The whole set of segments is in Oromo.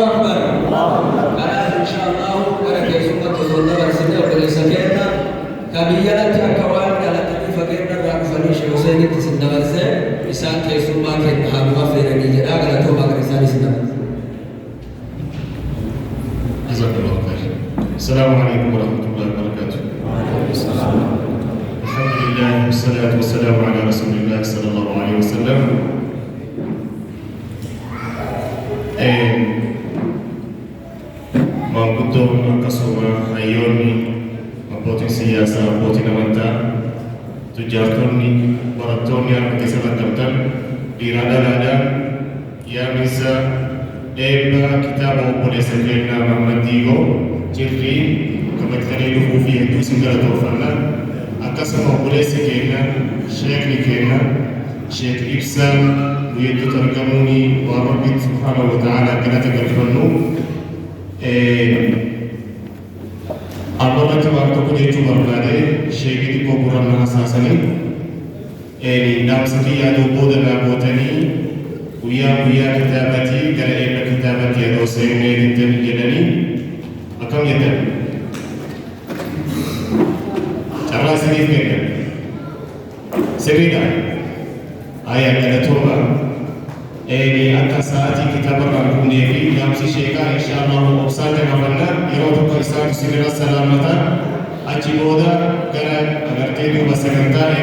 أكبر. أنا إن شاء الله أنا كيسوما تزورنا برسنة وليس كنا كبيرة أكوان على كيف كنا رأفني شوسين تسنة برسة إنسان كيسوما كنا هم في رجيجنا على توبة كريسان سنة. جزاك الله خير. السلام عليكم ورحمة الله وبركاته. الحمد لله والصلاة والسلام على رسول الله صلى الله عليه وسلم. Maanguddoon akkasuma hayyoonni abbootiin siyaasaa abbootiin amantaa tujjaartonni barattoonni harka keessatti argamtan dhiiraa dhalaadhaan yaamiinsa eebba kitaaba obboleessa keenyaa Mahammad Diigoo jirrii kabajtanii dhufuu fi hedduu isin galatooffanna akkasuma obboleessa keenya sheekni keenya sheek Ibsaan guyyaatti argamuuni waan Rabbi subhaanahu wa ta'aalaa galata galfannu Alhamdulillah cuma untuk dia cuma berada Syekh itu populer nahasasani dalam sekian dubu dan abotani uya kitabati kalau ina kitabati atau sehingga itu jadi akan jadi cara sedikit sedikit ayat ada turba akan saat kita berangkum devi dalam si Syekha insyaallah usaha kawanna iroh Islam sirra salamata aji boda gara agar tedu basagantare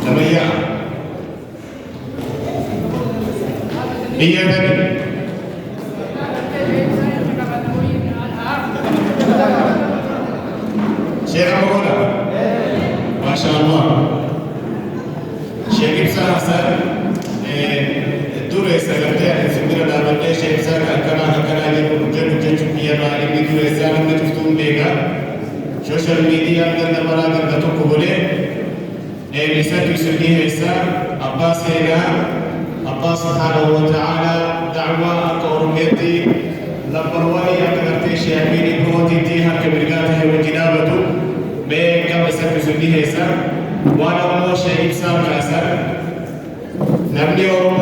namanya iya tadi Syekh Amola Masya Allah Syekh Ibsaan Hasan dure sagartee sindira dhaabbatee Syekh Ibsaan akkana hojjechuuf biyyaarraa inni dure isaa namni tuftuun beeka sooshaal miidiyaan ganda maraa ganda tokko godhee isatti sunni heessaa abbaa seenaa abbaa subhaanahu wa ta'aalaa da'waa akka oromiyaatti lambarwanii akka gartee sheekii dhibbootiitti harka mirgaa ta'e wajji dhaabatu beekama isatti sunni heessaa waan ammoo Syekh Ibsaan kaasan namni oromoo